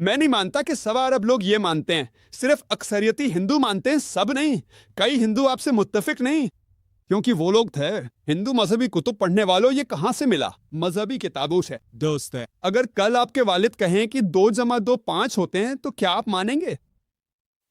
میں نہیں مانتا کہ 1.25 ارب لوگ یہ مانتے ہیں. صرف اکثریتی ہندو مانتے ہیں, سب نہیں. کئی ہندو آپ سے متفق نہیں, کیونکہ وہ لوگ تھے. ہندو مذہبی کتب پڑھنے والوں, یہ کہاں سے ملا؟ مذہبی کتابوں سے. دوست ہے. اگر کل آپ کے والد کہیں کہ 2 + 2 5 ہوتے ہیں تو کیا آپ مانیں گے؟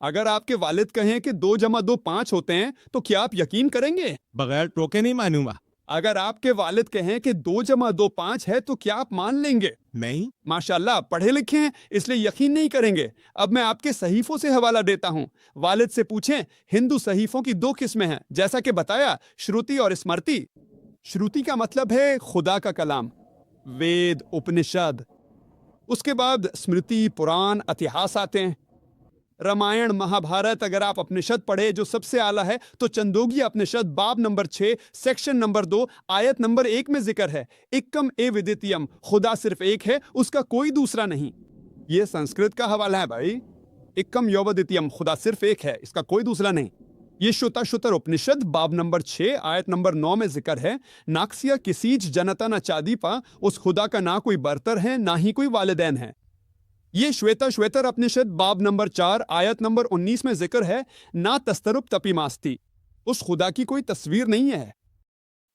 اگر آپ کے والد کہیں کہ 2 + 2 5 ہوتے ہیں تو کیا آپ یقین کریں گے؟ بغیر ٹوکے نہیں مانوں گا. اگر آپ کے والد کہیں کہ 2 + 2 5 ہے تو کیا آپ مان لیں گے؟ نہیں. ماشاءاللہ آپ پڑھے لکھے ہیں, اس لیے یقین نہیں کریں گے. اب میں آپ کے صحیفوں سے حوالہ دیتا ہوں. والد سے پوچھیں, ہندو صحیفوں کی 2 قسمیں ہیں, جیسا کہ بتایا, شروتی اور اسمرتی. شروتی کا مطلب ہے خدا کا کلام, وید, اپنشد. اس کے بعد اسمرتی, پران, اتہاس آتے ہیں. رامائن, مہابھارت. اگر آپ اپنشد پڑھے جو سب سے اعلیٰ ہے تو چندوگی اپنشد باب نمبر 6 سیکشن نمبر 2 آیت نمبر 1 میں ذکر ہے, ایکم اے ودیتیم, خدا صرف ایک ہے, اس کا کوئی دوسرا نہیں. یہ سنسکرت کا حوالہ ہے بھائی. ایکم یو ودیتیم, خدا صرف ایک ہے, اس کا کوئی دوسرا نہیں. یہ شوتا شتر اپنشد باب نمبر 6 آیت نمبر 9 میں ذکر ہے, ناکسیا کسیج جنتا نہ چادی پا, اس خدا کا نہ کوئی برتر ہے نہ ہی کوئی والدین ہے. یہ شویتا شویتر اپنشد باب نمبر 4 آیت نمبر 19 میں ذکر ہے, نہ تسترپ تپی ماستی, اس خدا کی کوئی تصویر نہیں ہے.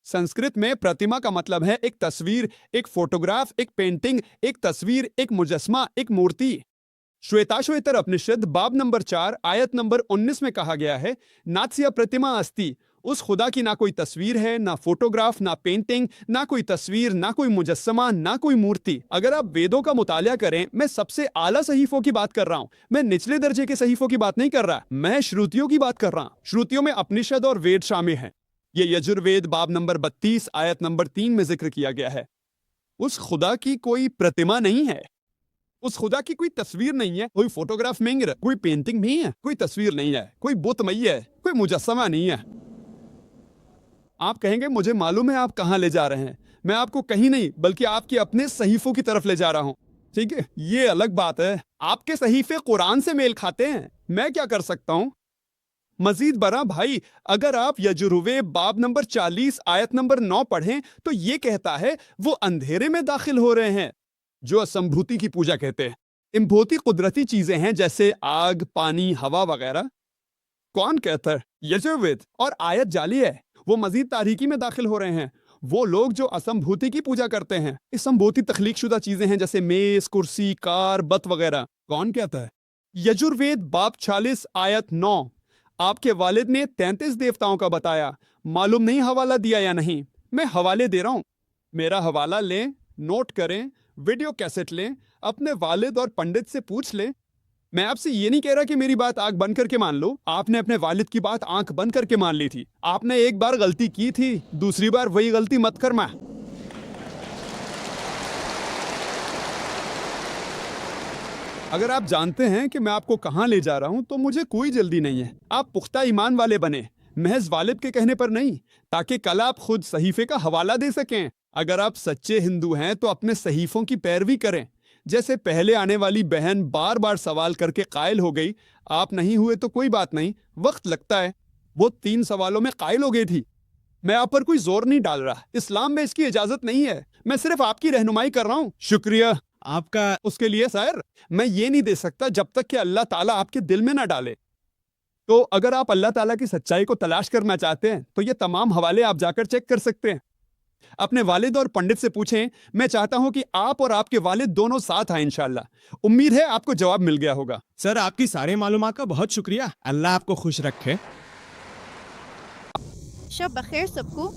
سنسکرت میں پرتیما کا مطلب ہے ایک تصویر, ایک فوٹوگراف, ایک پینٹنگ, ایک تصویر, ایک مجسمہ, ایک مورتی. شویتا شویتر اپنشد باب نمبر 4 آیت نمبر 19 میں کہا گیا ہے, ناتسیا پرتیما استی, اس خدا کی نہ کوئی تصویر ہے, نہ فوٹوگراف, نہ پینٹنگ, نہ کوئی تصویر, نہ کوئی مجسمہ, نہ کوئی مورتی. اگر آپ ویدوں کا مطالعہ کریں, میں سب سے اعلیٰ صحیفوں کی بات کر رہا ہوں, میں نچلے درجے کے صحیفوں کی بات نہیں کر رہا, میں شروتیوں کی بات کر رہا ہوں. شروتیوں میں اپنشد اور وید شامل ہیں. یہ یجروید باب نمبر 32 آیت نمبر 3 میں ذکر کیا گیا ہے. اس خدا کی کوئی پرتما نہیں ہے, اس خدا کی کوئی تصویر نہیں ہے, کوئی فوٹوگراف نہیں ہے, کوئی پینٹنگ نہیں ہے, کوئی تصویر نہیں ہے, کوئی بت نہیں ہے, کوئی مجسمہ نہیں ہے. آپ کہیں گے مجھے معلوم ہے آپ کہاں لے جا رہے ہیں. میں آپ کو کہیں نہیں بلکہ آپ کے اپنے صحیفوں کی طرف لے جا رہا ہوں. ٹھیک ہے, یہ الگ بات ہے. آپ کے صحیفے قرآن سے میل کھاتے ہیں, میں کیا کر سکتا ہوں؟ مزید برآں بھائی, اگر آپ یجروے باب نمبر 40 آیت نمبر 9 پڑھیں تو یہ کہتا ہے وہ اندھیرے میں داخل ہو رہے ہیں, جو اسمبھوتی کی پوجا کہتے ہیں. امبھوتی قدرتی چیزیں ہیں جیسے آگ, پانی, ہوا وغیرہ. کون کہتا ہے؟ یجروید. اور آیت جعلی ہے, وہ مزید تاریکی میں داخل ہو رہے ہیں. وہ لوگ جو اسمبھوتی کی پوجا کرتے ہیں. اسمبھوتی تخلیق شدہ چیزیں ہیں جیسے میز, کرسی, کار, بت وغیرہ. کون کہتا ہے؟ یجروید باب 46 آیت 9. آپ کے والد نے 33 دیوتاؤں کا بتایا, معلوم نہیں حوالہ دیا یا نہیں. میں حوالے دے رہا ہوں, میرا حوالہ لیں, نوٹ کریں, ویڈیو کیسٹ لیں, اپنے والد اور پنڈت سے پوچھ لیں. میں آپ سے یہ نہیں کہہ رہا کہ میری بات آنکھ بند کر کے مان لو. آپ نے اپنے والد کی بات آنکھ بند کر کے مان لی تھی. آپ نے ایک بار غلطی کی تھی, دوسری بار وہی غلطی مت کرنا. اگر آپ جانتے ہیں کہ میں آپ کو کہاں لے جا رہا ہوں تو مجھے کوئی جلدی نہیں ہے. آپ پختہ ایمان والے بنے, محض والد کے کہنے پر نہیں, تاکہ کل آپ خود صحیفے کا حوالہ دے سکیں. اگر آپ سچے ہندو ہیں تو اپنے صحیفوں کی پیروی کریں. جیسے پہلے آنے والی بہن بار بار سوال کر کے قائل ہو گئی, آپ نہیں ہوئے تو کوئی بات نہیں, وقت لگتا ہے. وہ 3 سوالوں میں قائل ہو گئی تھی. میں آپ پر کوئی زور نہیں ڈال رہا, اسلام میں اس کی اجازت نہیں ہے. میں صرف آپ کی رہنمائی کر رہا ہوں. شکریہ آپ کا. اس کے لیے سر, میں یہ نہیں دے سکتا جب تک کہ اللہ تعالیٰ آپ کے دل میں نہ ڈالے. تو اگر آپ اللہ تعالیٰ کی سچائی کو تلاش کرنا چاہتے ہیں تو یہ تمام حوالے آپ جا کر چیک کر سکتے ہیں. اپنے والد اور پنڈت سے پوچھیں. میں چاہتا ہوں کہ آپ اور آپ کے والد دونوں ساتھ آئیں انشاءاللہ. امید ہے آپ کو جواب مل گیا ہوگا. سر آپ کی سارے معلومات کا بہت شکریہ, اللہ آپ کو خوش رکھے. شب بخیر سب کو.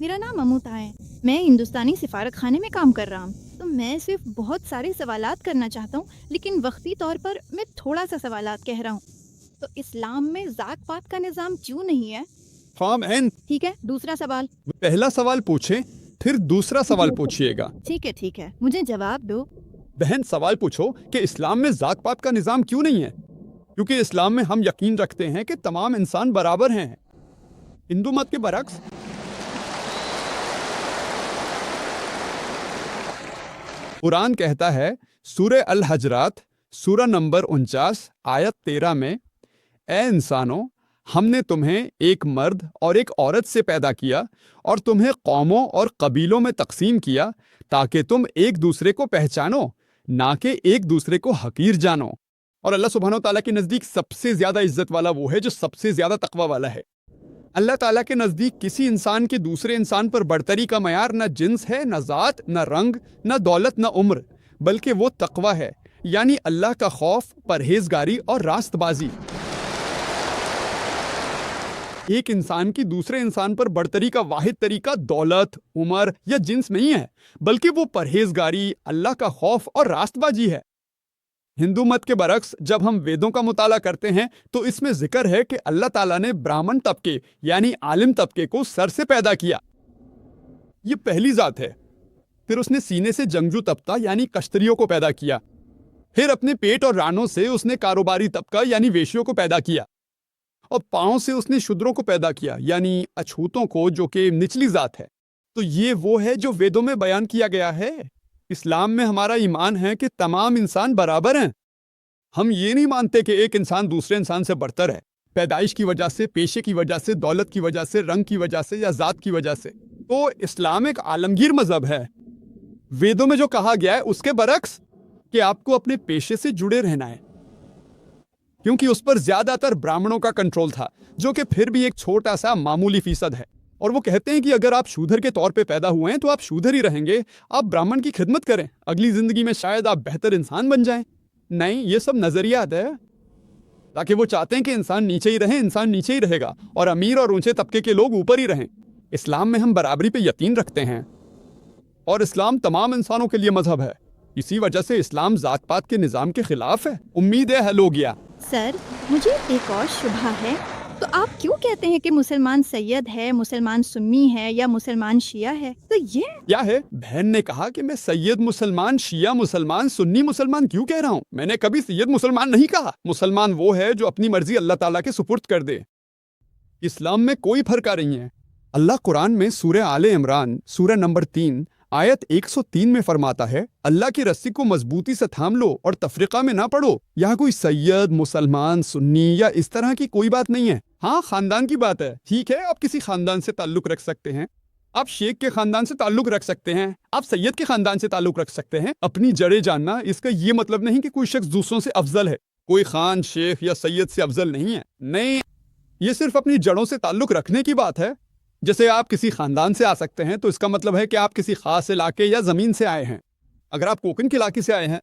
میرا نام اموتا ہے, میں ہندوستانی سفارت خانے میں کام کر رہا ہوں. تو میں صرف بہت سارے سوالات کرنا چاہتا ہوں, لیکن وقتی طور پر میں تھوڑا سا سوالات کہہ رہا ہوں. تو اسلام میں ذات پات کا نظام کیوں نہیں ہے؟ ٹھیک ہے, دوسرا سوال. پہلا سوال پوچھیں, پھر دوسرا سوال پوچھئے گا. ٹھیک ہے, مجھے جواب دو. بہن سوال پوچھو کہ اسلام میں ذات پات کا نظام کیوں نہیں ہے؟ کیونکہ اسلام میں ہم یقین رکھتے ہیں کہ تمام انسان برابر ہیں. ہندو مت کے برعکس. قرآن کہتا ہے سورہ الحجرات سورہ نمبر 49 آیت 13 میں, اے انسانوں, ہم نے تمہیں ایک مرد اور ایک عورت سے پیدا کیا اور تمہیں قوموں اور قبیلوں میں تقسیم کیا تاکہ تم ایک دوسرے کو پہچانو. نہ کہ ایک دوسرے کو حقیر جانو. اور اللہ سبحانہ و تعالیٰ کے نزدیک سب سے زیادہ عزت والا وہ ہے جو سب سے زیادہ تقوی والا ہے. اللہ تعالیٰ کے نزدیک کسی انسان کے دوسرے انسان پر برتری کا معیار نہ جنس ہے، نہ ذات، نہ رنگ، نہ دولت، نہ عمر، بلکہ وہ تقوی ہے، یعنی اللہ کا خوف، پرہیزگاری اور راست بازی. ایک انسان کی دوسرے انسان پر برتری کا واحد طریقہ دولت، عمر یا جنس نہیں ہے، بلکہ وہ پرہیزگاری، اللہ کا خوف اور راست بازی ہے. ہندو مت کے برعکس جب ہم ویدوں کا مطالعہ کرتے ہیں تو اس میں ذکر ہے کہ اللہ تعالیٰ نے برہمن طبقے یعنی عالم طبقے کو سر سے پیدا کیا. یہ پہلی ذات ہے. پھر اس نے سینے سے جنگجو طبقہ یعنی کشتریوں کو پیدا کیا. پھر اپنے پیٹ اور رانوں سے اس نے کاروباری طبقہ یعنی ویشیوں کو پیدا کیا. اور پاؤں سے اس نے شودروں کو پیدا کیا یعنی اچھوتوں کو، جو کہ نچلی ذات ہے. تو یہ وہ ہے جو ویدوں میں بیان کیا گیا ہے. اسلام میں ہمارا ایمان ہے کہ تمام انسان برابر ہیں. ہم یہ نہیں مانتے کہ ایک انسان دوسرے انسان سے برتر ہے، پیدائش کی وجہ سے، پیشے کی وجہ سے، دولت کی وجہ سے، رنگ کی وجہ سے یا ذات کی وجہ سے. تو اسلام ایک عالمگیر مذہب ہے. ویدوں میں جو کہا گیا ہے اس کے برعکس کہ آپ کو اپنے پیشے سے جڑے رہنا ہے، کیونکہ اس پر زیادہ تر برہمنوں کا کنٹرول تھا، جو کہ پھر بھی ایک چھوٹا سا معمولی فیصد ہے. اور وہ کہتے ہیں کہ اگر آپ شودھر کے طور پہ پیدا ہوئے ہیں تو آپ شودھر ہی رہیں گے. آپ برہمن کی خدمت کریں، اگلی زندگی میں شاید آپ بہتر انسان بن جائیں. نہیں، یہ سب نظریات ہے، تاکہ وہ چاہتے ہیں کہ انسان نیچے ہی رہیں، انسان نیچے ہی رہے گا اور امیر اور اونچے طبقے کے لوگ اوپر ہی رہیں. اسلام میں ہم برابری پہ یقین رکھتے ہیں اور اسلام تمام انسانوں کے لیے مذہب ہے. اسی وجہ سے اسلام ذات پات کے نظام کے خلاف ہے. امید ہے حل ہو گیا. سر، مجھے ایک اور شبہ ہے. تو آپ کیوں کہتے ہیں کہ مسلمان سید ہے، مسلمان سنی ہے یا مسلمان شیعہ ہے؟ تو یہ کیا ہے؟ بہن نے کہا کہ میں سید مسلمان، شیعہ مسلمان، سنی مسلمان کیوں کہہ رہا ہوں؟ میں نے کبھی سید مسلمان نہیں کہا. مسلمان وہ ہے جو اپنی مرضی اللہ تعالیٰ کے سپرد کر دے. اسلام میں کوئی فرقہ نہیں ہے. اللہ قرآن میں سورہ آل عمران سورہ نمبر 3 آیت 103 میں فرماتا ہے، اللہ کی رسی کو مضبوطی سے تھام لو اور تفریقہ میں نہ پڑو. یہاں کوئی سید، مسلمان، سنی یا اس طرح کی کوئی بات نہیں ہے. ہاں، خاندان کی بات ہے. ٹھیک ہے، آپ کسی خاندان سے تعلق رکھ سکتے ہیں، آپ شیخ کے خاندان سے تعلق رکھ سکتے ہیں، آپ سید کے خاندان سے تعلق رکھ سکتے ہیں. اپنی جڑیں جاننا اس کا یہ مطلب نہیں کہ کوئی شخص دوسروں سے افضل ہے. کوئی خان، شیخ یا سید سے افضل نہیں ہے. نہیں، یہ صرف اپنی جڑوں سے تعلق رکھنے کی بات ہے. جیسے آپ کسی خاندان سے آ سکتے ہیں تو اس کا مطلب ہے کہ آپ کسی خاص علاقے یا زمین سے آئے ہیں. اگر آپ کوکن کے علاقے سے آئے ہیں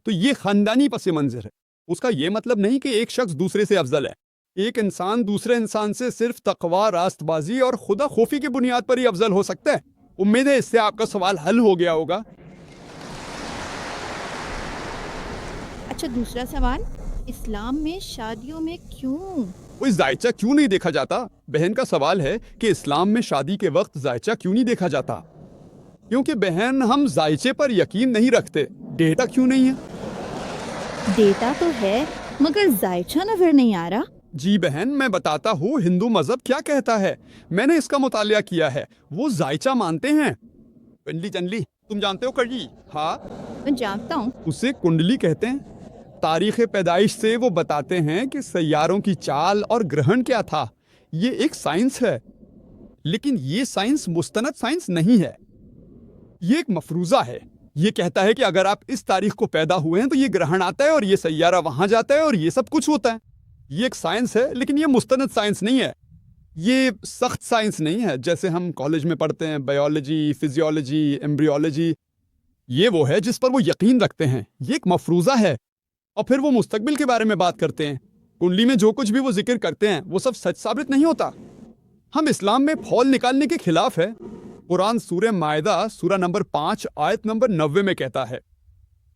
تو یہ خاندانی پس منظر ہے. اس کا یہ مطلب نہیں کہ ایک شخص دوسرے سے افضل ہے. ایک انسان دوسرے انسان سے صرف تقوی، راست بازی اور خدا خوفی کی بنیاد پر ہی افضل ہو سکتا ہے. امید ہے اس سے آپ کا سوال حل ہو گیا ہوگا. اچھا، دوسرا سوال، اسلام میں شادیوں میں کیوں کوئی زائچہ کیوں نہیں دیکھا جاتا؟ بہن کا سوال ہے کہ اسلام میں شادی کے وقت زائچہ کیوں نہیں دیکھا جاتا؟ کیونکہ بہن، ہم زائچے پر یقین نہیں رکھتے. ڈیٹا کیوں نہیں ہے؟ ڈیٹا تو ہے مگر زائچہ نظر نہیں آ رہا. جی بہن، میں بتاتا ہوں ہندو مذہب کیا کہتا ہے. میں نے اس کا مطالعہ کیا ہے. وہ زائچہ مانتے ہیں. کنڈلی تم جانتے ہو کڑی؟ ہاں، میں جانتا ہوں. اسے کنڈلی کہتے ہیں. تاریخ پیدائش سے وہ بتاتے ہیں کہ سیاروں کی چال اور گرہن کیا تھا. یہ ایک سائنس ہے، لیکن یہ سائنس مستند سائنس نہیں ہے. یہ ایک مفروضہ ہے. یہ کہتا ہے کہ اگر آپ اس تاریخ کو پیدا ہوئے ہیں تو یہ گرہن آتا ہے اور یہ سیارہ وہاں جاتا ہے اور یہ سب کچھ ہوتا ہے. یہ ایک سائنس ہے، لیکن یہ مستند سائنس نہیں ہے. یہ سخت سائنس نہیں ہے جیسے ہم کالج میں پڑھتے ہیں، بایولوجی، فزیولوجی، ایمبریولوجی. یہ وہ ہے جس پر وہ یقین رکھتے ہیں. یہ ایک مفروضہ ہے. اور پھر وہ مستقبل کے بارے میں بات کرتے ہیں. کنڈلی میں جو کچھ بھی وہ ذکر کرتے ہیں وہ سب سچ ثابت نہیں ہوتا. ہم اسلام میں پھول نکالنے کے خلاف ہے. قرآن سورہ مائدہ سورہ نمبر 5 آیت نمبر 90 میں کہتا ہے،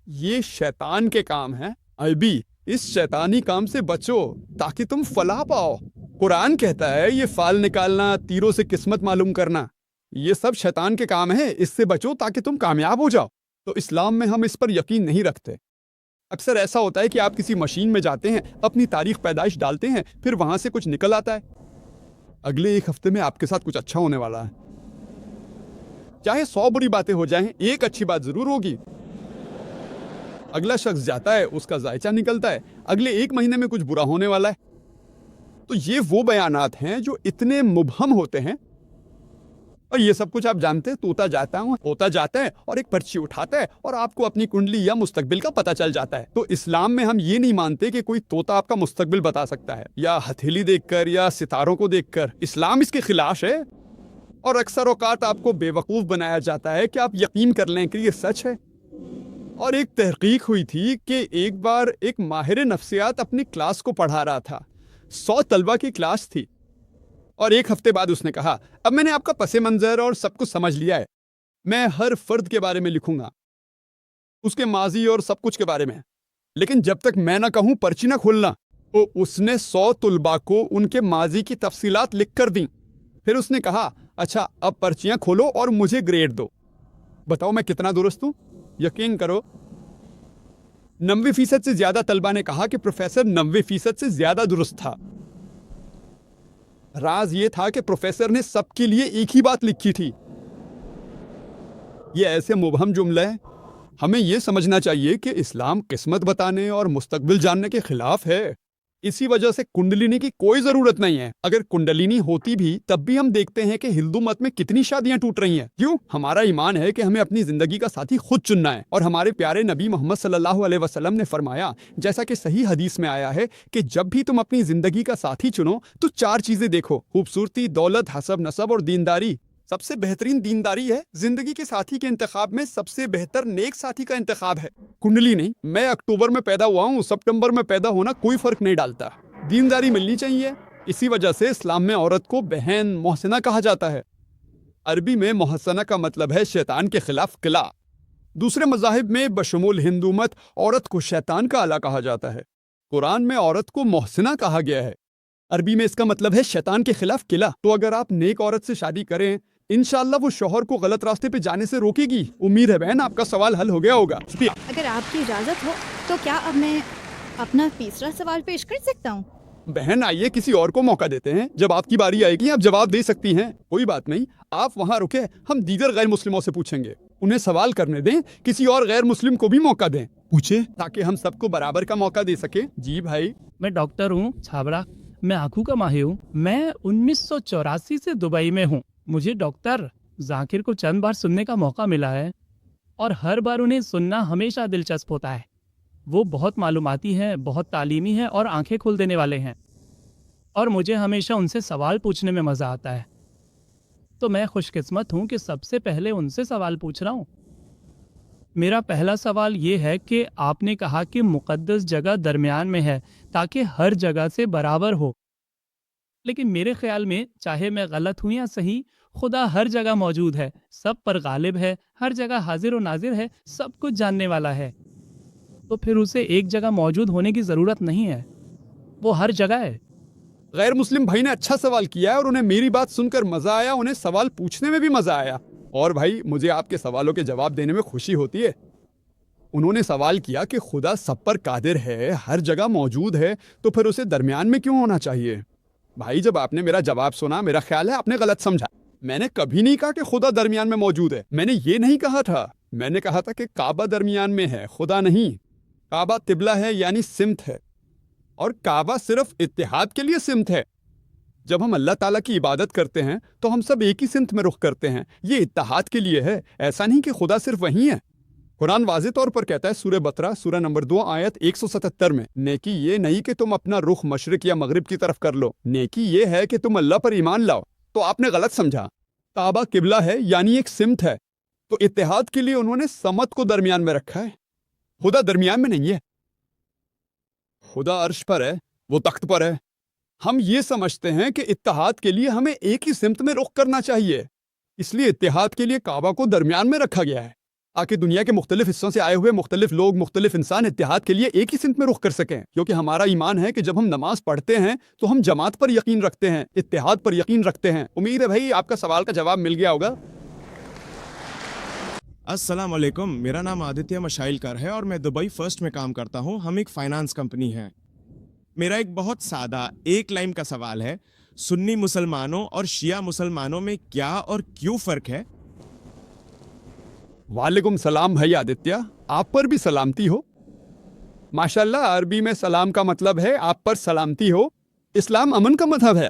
یہ شیطان کے کام ہیں، عیبی اس شیطانی کام سے بچو تاکہ تم فلاح پاؤ. قرآن کہتا ہے یہ فال نکالنا، تیروں سے قسمت معلوم کرنا، یہ سب شیطان کے کام ہیں، اس سے بچو تاکہ تم کامیاب ہو جاؤ. تو اسلام میں ہم اس پر یقین نہیں رکھتے. اکثر ایسا ہوتا ہے کہ آپ کسی مشین میں جاتے ہیں، اپنی تاریخ پیدائش ڈالتے ہیں، پھر وہاں سے کچھ نکل آتا ہے. اگلے ایک ہفتے میں آپ کے ساتھ کچھ اچھا ہونے والا ہے. چاہے 100 بری باتیں ہو جائیں، ایک اچھی بات ضرور ہوگی. اگلا شخص جاتا ہے، اس کا ذائچہ نکلتا ہے، اگلے 1 مہینے میں کچھ برا ہونے والا ہے. تو یہ وہ بیانات ہیں جو اتنے مبہم ہوتے ہیں اور یہ سب کچھ آپ جانتے ہیں، ہوتا جاتا ہے اور ایک پرچی اٹھاتا ہے اور آپ کو اپنی کنڈلی یا مستقبل کا پتہ چل جاتا ہے۔ تو اسلام میں ہم یہ نہیں مانتے کہ کوئی طوطا آپ کا مستقبل بتا سکتا ہے، یا ہتھیلی دیکھ کر یا ستاروں کو دیکھ کر۔ اسلام اس کے خلاف ہے، اور اکثر اوقات آپ کو بے وقوف بنایا جاتا ہے کہ آپ یقین کر لیں کہ یہ سچ ہے۔ اور ایک تحقیق ہوئی تھی کہ ایک بار ایک ماہر نفسیات اپنی کلاس کو پڑھا رہا تھا، 100 طلبہ کی کلاس تھی، اور ایک ہفتے بعد اس نے کہا، اب میں نے آپ کا پس منظر اور سب کچھ سمجھ لیا ہے، میں ہر فرد کے بارے میں لکھوں گا، اس کے ماضی اور سب کچھ کے بارے میں، لیکن جب تک میں نہ کہوں پرچی نہ کھولنا۔ تو اس نے 100 طلباء کو ان کے ماضی کی تفصیلات لکھ کر دیں۔ پھر اس نے کہا، اچھا اب پرچیاں کھولو اور مجھے گریڈ دو، بتاؤ میں کتنا درست ہوں؟ یقین کرو 90% سے زیادہ طلباء نے کہا کہ پروفیسر 90% سے زیادہ درست تھا۔ راز یہ تھا کہ پروفیسر نے سب کے لیے ایک ہی بات لکھی تھی۔ یہ ایسے مبہم جملہ ہے، ہمیں یہ سمجھنا چاہیے کہ اسلام قسمت بتانے اور مستقبل جاننے کے خلاف ہے۔ اسی وجہ سے کنڈلینی کی کوئی ضرورت نہیں ہے۔ اگر کنڈلینی ہوتی بھی تب بھی ہم دیکھتے ہیں کہ ہندو مت میں کتنی شادیاں ٹوٹ رہی ہیں۔ کیوں؟ ہمارا ایمان ہے کہ ہمیں اپنی زندگی کا ساتھی خود چننا ہے، اور ہمارے پیارے نبی محمد صلی اللہ علیہ وسلم نے فرمایا، جیسا کہ صحیح حدیث میں آیا ہے، کہ جب بھی تم اپنی زندگی کا ساتھی چنو تو 4 چیزیں دیکھو: خوبصورتی، دولت، حسب نسب اور دینداری۔ سب سے بہترین دینداری ہے۔ زندگی کے ساتھی کے انتخاب میں سب سے بہتر نیک ساتھی کا انتخاب ہے، کنڈلی نہیں۔ میں اکتوبر میں پیدا ہوا ہوں، سپٹمبر میں پیدا ہونا کوئی فرق نہیں ڈالتا، دینداری ملنی چاہیے۔ اسی وجہ سے اسلام میں عورت کو بہن محسنہ کہا جاتا ہے۔ عربی میں محسنہ کا مطلب ہے شیطان کے خلاف قلعہ۔ دوسرے مذاہب میں بشمول ہندو مت عورت کو شیطان کا آلہ کہا جاتا ہے۔ قرآن میں عورت کو محسنہ کہا گیا ہے، عربی میں اس کا مطلب ہے شیطان کے خلاف قلعہ۔ تو اگر آپ نیک عورت سے شادی کریں، انشاءاللہ وہ شوہر کو غلط راستے پہ جانے سے روکے گی۔ امید ہے بہن آپ کا سوال حل ہو گیا ہوگا۔ اگر آپ کی اجازت ہو تو کیا اب میں اپنا تیسرا سوال پیش کر سکتا ہوں؟ بہن آئیے کسی اور کو موقع دیتے ہیں، جب آپ کی باری آئے گی آپ جواب دے سکتی ہیں۔ کوئی بات نہیں، آپ وہاں رکے، ہم دیگر غیر مسلموں سے پوچھیں گے، انہیں سوال کرنے دیں، کسی اور غیر مسلم کو بھی موقع دیں، پوچھیں تاکہ ہم سب کو برابر کا موقع دے سکیں۔ جی بھائی۔ میں ڈاکٹر ہوں چھابڑا، میں آنکھوں کا ماہر ہوں، میں 1984 سے دبئی میں ہوں۔ مجھے ڈاکٹر ذاکر کو چند بار سننے کا موقع ملا ہے، اور ہر بار انہیں سننا ہمیشہ دلچسپ ہوتا ہے۔ وہ بہت معلوماتی ہیں، بہت تعلیمی ہیں اور آنکھیں کھول دینے والے ہیں، اور مجھے ہمیشہ ان سے سوال پوچھنے میں مزہ آتا ہے۔ تو میں خوش قسمت ہوں کہ سب سے پہلے ان سے سوال پوچھ رہا ہوں۔ میرا پہلا سوال یہ ہے کہ آپ نے کہا کہ مقدس جگہ درمیان میں ہے تاکہ ہر جگہ سے برابر ہو، لیکن میرے خیال میں چاہے میں غلط ہوں یا صحیح، خدا ہر جگہ موجود ہے، سب پر غالب ہے، ہر جگہ حاضر و ناظر ہے، سب کچھ جاننے والا ہے۔ تو پھر اسے ایک جگہ موجود ہونے کی ضرورت نہیں ہے، وہ ہر جگہ ہے۔ غیر مسلم بھائی نے اچھا سوال کیا ہے، اور انہیں میری بات سن کر مزہ آیا، انہیں سوال پوچھنے میں بھی مزہ آیا۔ اور بھائی مجھے آپ کے سوالوں کے جواب دینے میں خوشی ہوتی ہے۔ انہوں نے سوال کیا کہ خدا سب پر قادر ہے، ہر جگہ موجود ہے، تو پھر اسے درمیان میں کیوں ہونا چاہیے؟ بھائی جب آپ نے میرا جواب سنا، میرا خیال ہے آپ نے غلط سمجھا۔ میں نے کبھی نہیں کہا کہ خدا درمیان میں موجود ہے، میں نے یہ نہیں کہا تھا۔ میں نے کہا تھا کہ کعبہ درمیان میں ہے، خدا نہیں۔ کعبہ قبلہ ہے یعنی سمت ہے، اور کعبہ صرف اتحاد کے لیے سمت ہے۔ جب ہم اللہ تعالیٰ کی عبادت کرتے ہیں تو ہم سب ایک ہی سمت میں رخ کرتے ہیں، یہ اتحاد کے لیے ہے، ایسا نہیں کہ خدا صرف وہیں ہے۔ قرآن واضح طور پر کہتا ہے، سورہ بقرہ سورہ نمبر 2 آیت 177 میں، نیکی یہ نہیں کہ تم اپنا رخ مشرق یا مغرب کی طرف کر لو، نیکی یہ ہے کہ تم اللہ پر ایمان لاؤ۔ تو آپ نے غلط سمجھا، کعبہ قبلہ ہے یعنی ایک سمت ہے، تو اتحاد کے لیے انہوں نے سمت کو درمیان میں رکھا ہے، خدا درمیان میں نہیں ہے۔ خدا عرش پر ہے، وہ تخت پر ہے۔ ہم یہ سمجھتے ہیں کہ اتحاد کے لیے ہمیں ایک ہی سمت میں رخ کرنا چاہیے، اس لیے اتحاد کے لیے کعبہ کو درمیان میں رکھا گیا ہے، تاکہ دنیا کے مختلف حصوں سے آئے ہوئے مختلف لوگ، مختلف انسان اتحاد کے لیے ایک ہی سمت میں رخ کر سکیں۔ کیونکہ ہمارا ایمان ہے کہ جب ہم نماز پڑھتے ہیں تو ہم جماعت پر یقین رکھتے ہیں، اتحاد پر یقین رکھتے ہیں۔ امید ہے بھائی آپ کا سوال کا جواب مل گیا ہوگا۔ السلام علیکم، میرا نام آدتیہ مشائلکر ہے اور میں دبئی فرسٹ میں کام کرتا ہوں۔ ہم ایک فائنانس کمپنی ہے۔ میرا ایک بہت سادہ ایک لائن کا سوال ہے، سنی مسلمانوں اور شیعہ مسلمانوں میں کیا اور کیوں فرق ہے؟ وعلیکم السلام بھائی آدتیہ، آپ پر بھی سلامتی ہو۔ ماشاءاللہ عربی میں سلام کا مطلب ہے آپ پر سلامتی ہو۔ اسلام امن کا مذہب ہے،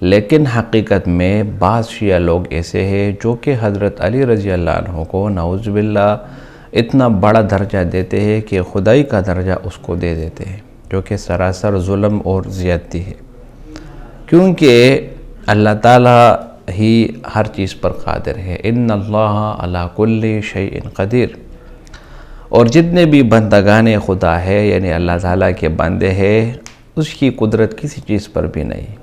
لیکن حقیقت میں بعض شیعہ لوگ ایسے ہیں جو کہ حضرت علی رضی اللہ عنہ کو نعوذ باللہ اتنا بڑا درجہ دیتے ہیں کہ خدائی کا درجہ اس کو دے دیتے ہیں، جو کہ سراسر ظلم اور زیادتی ہے، کیونکہ اللہ تعالیٰ ہی ہر چیز پر قادر ہے۔ ان اللہ علی کل شیء قدیر۔ اور جتنے بھی بندگان خدا ہے یعنی اللہ تعالیٰ کے بندے ہیں، اس کی قدرت کسی چیز پر بھی نہیں،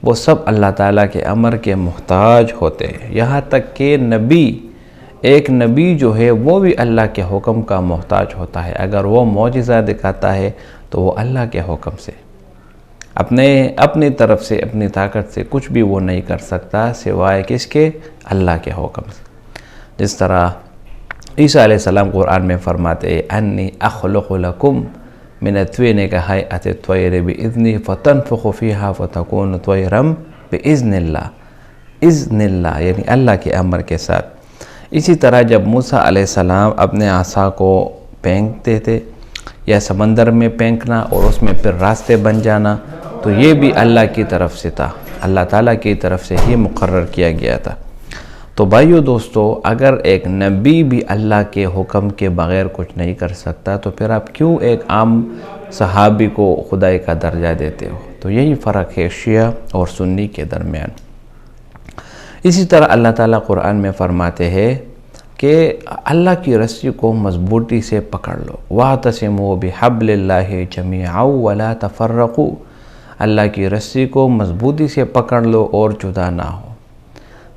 وہ سب اللہ تعالیٰ کے امر کے محتاج ہوتے ہیں، یہاں تک کہ ایک نبی جو ہے وہ بھی اللہ کے حکم کا محتاج ہوتا ہے۔ اگر وہ معجزہ دکھاتا ہے تو وہ اللہ کے حکم سے، اپنی طرف سے، اپنی طاقت سے کچھ بھی وہ نہیں کر سکتا سوائے کس کے؟ اللہ کے حکم سے۔ جس طرح عیسیٰ علیہ السلام قرآن میں فرماتے ہیں انی اخلق لکم من الطین کہیئۃ الطیر باذنی فتنفخ فیہا فتکون طیرا باذن اللہ، اذن اللہ یعنی اللہ کے امر کے ساتھ۔ اسی طرح جب موسیٰ علیہ السلام اپنے عصا کو پھینکتے تھے یا سمندر میں پھینکنا اور اس میں پھر راستے بن جانا، تو یہ بھی اللہ کی طرف سے تھا، اللہ تعالیٰ کی طرف سے ہی مقرر کیا گیا تھا۔ تو بھائیو دوستو، اگر ایک نبی بھی اللہ کے حکم کے بغیر کچھ نہیں کر سکتا تو پھر آپ کیوں ایک عام صحابی کو خدائی کا درجہ دیتے ہو؟ تو یہی فرق ہے شیعہ اور سنی کے درمیان۔ اسی طرح اللہ تعالیٰ قرآن میں فرماتے ہیں کہ اللہ کی رسی کو مضبوطی سے پکڑ لو، وَاعْتَصِمُوا بِحَبْلِ اللَّهِ جَمِيعًا وَلَا تَفَرَّقُوا، اللہ کی رسی کو مضبوطی سے پکڑ لو اور جدا نہ ہو۔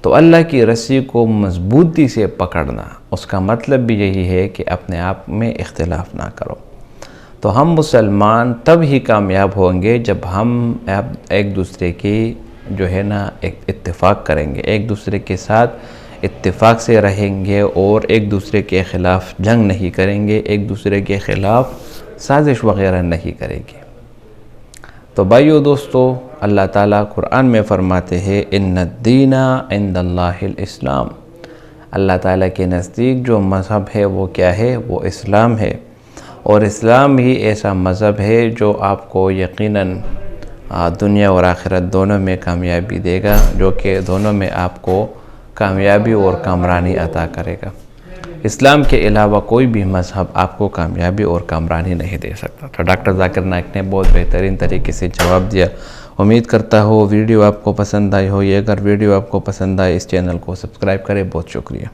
تو اللہ کی رسی کو مضبوطی سے پکڑنا، اس کا مطلب بھی یہی ہے کہ اپنے آپ میں اختلاف نہ کرو۔ تو ہم مسلمان تب ہی کامیاب ہوں گے جب ہم ایک دوسرے کی جو ہے نا ایک اتفاق کریں گے، ایک دوسرے کے ساتھ اتفاق سے رہیں گے اور ایک دوسرے کے خلاف جنگ نہیں کریں گے، ایک دوسرے کے خلاف سازش وغیرہ نہیں کریں گے۔ تو بھائیو دوستو، اللہ تعالیٰ قرآن میں فرماتے ہیں ان الدین عند اللہ الاسلام، اللہ تعالیٰ کے نزدیک جو مذہب ہے وہ کیا ہے؟ وہ اسلام ہے، اور اسلام ہی ایسا مذہب ہے جو آپ کو یقیناً دنیا اور آخرت دونوں میں کامیابی دے گا، جو کہ دونوں میں آپ کو کامیابی اور کامرانی عطا کرے گا۔ اسلام کے علاوہ کوئی بھی مذہب آپ کو کامیابی اور کامرانی نہیں دے سکتا۔ تو ڈاکٹر ذاکر نائک نے بہت بہترین طریقے سے جواب دیا۔ امید کرتا ہوں ویڈیو آپ کو پسند آئی ہو۔ یہ اگر ویڈیو آپ کو پسند آئے اس چینل کو سبسکرائب کریں۔ بہت شکریہ۔